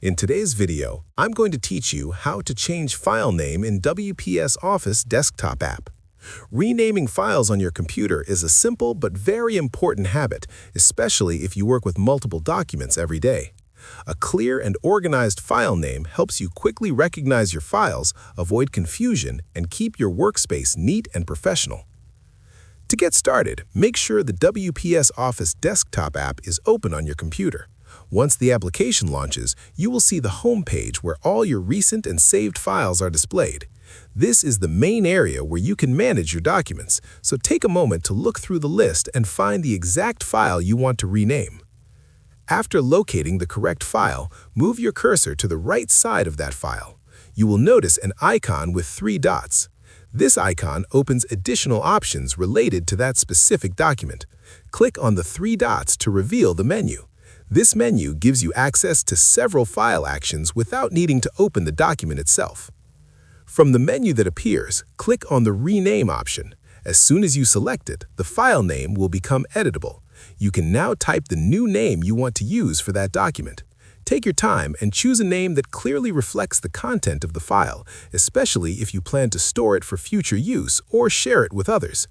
In today's video, I'm going to teach you how to change file name in WPS Office desktop app. Renaming files on your computer is a simple but very important habit, especially if you work with multiple documents every day. A clear and organized file name helps you quickly recognize your files, avoid confusion, and keep your workspace neat and professional. To get started, make sure the WPS Office desktop app is open on your computer. Once the application launches, you will see the home page where all your recent and saved files are displayed. This is the main area where you can manage your documents, so take a moment to look through the list and find the exact file you want to rename. After locating the correct file, move your cursor to the right side of that file. You will notice an icon with 3 dots. This icon opens additional options related to that specific document. Click on the 3 dots to reveal the menu. This menu gives you access to several file actions without needing to open the document itself. From the menu that appears, click on the Rename option. As soon as you select it, the file name will become editable. You can now type the new name you want to use for that document. Take your time and choose a name that clearly reflects the content of the file, especially if you plan to store it for future use or share it with others.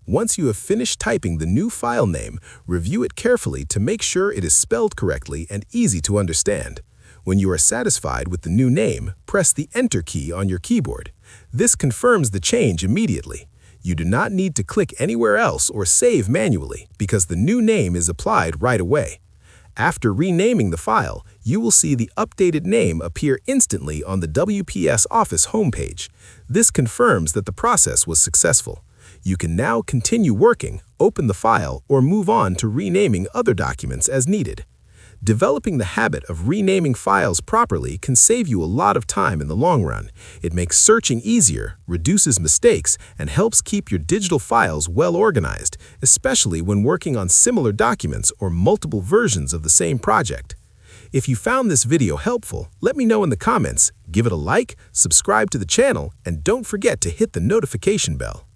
Once you have finished typing the new file name, review it carefully to make sure it is spelled correctly and easy to understand. When you are satisfied with the new name, press the Enter key on your keyboard. This confirms the change immediately. You do not need to click anywhere else or save manually because the new name is applied right away. After renaming the file, you will see the updated name appear instantly on the WPS Office homepage. This confirms that the process was successful. You can now continue working, open the file, or move on to renaming other documents as needed. Developing the habit of renaming files properly can save you a lot of time in the long run. It makes searching easier, reduces mistakes, and helps keep your digital files well organized, especially when working on similar documents or multiple versions of the same project. If you found this video helpful, let me know in the comments, give it a like, subscribe to the channel, and don't forget to hit the notification bell.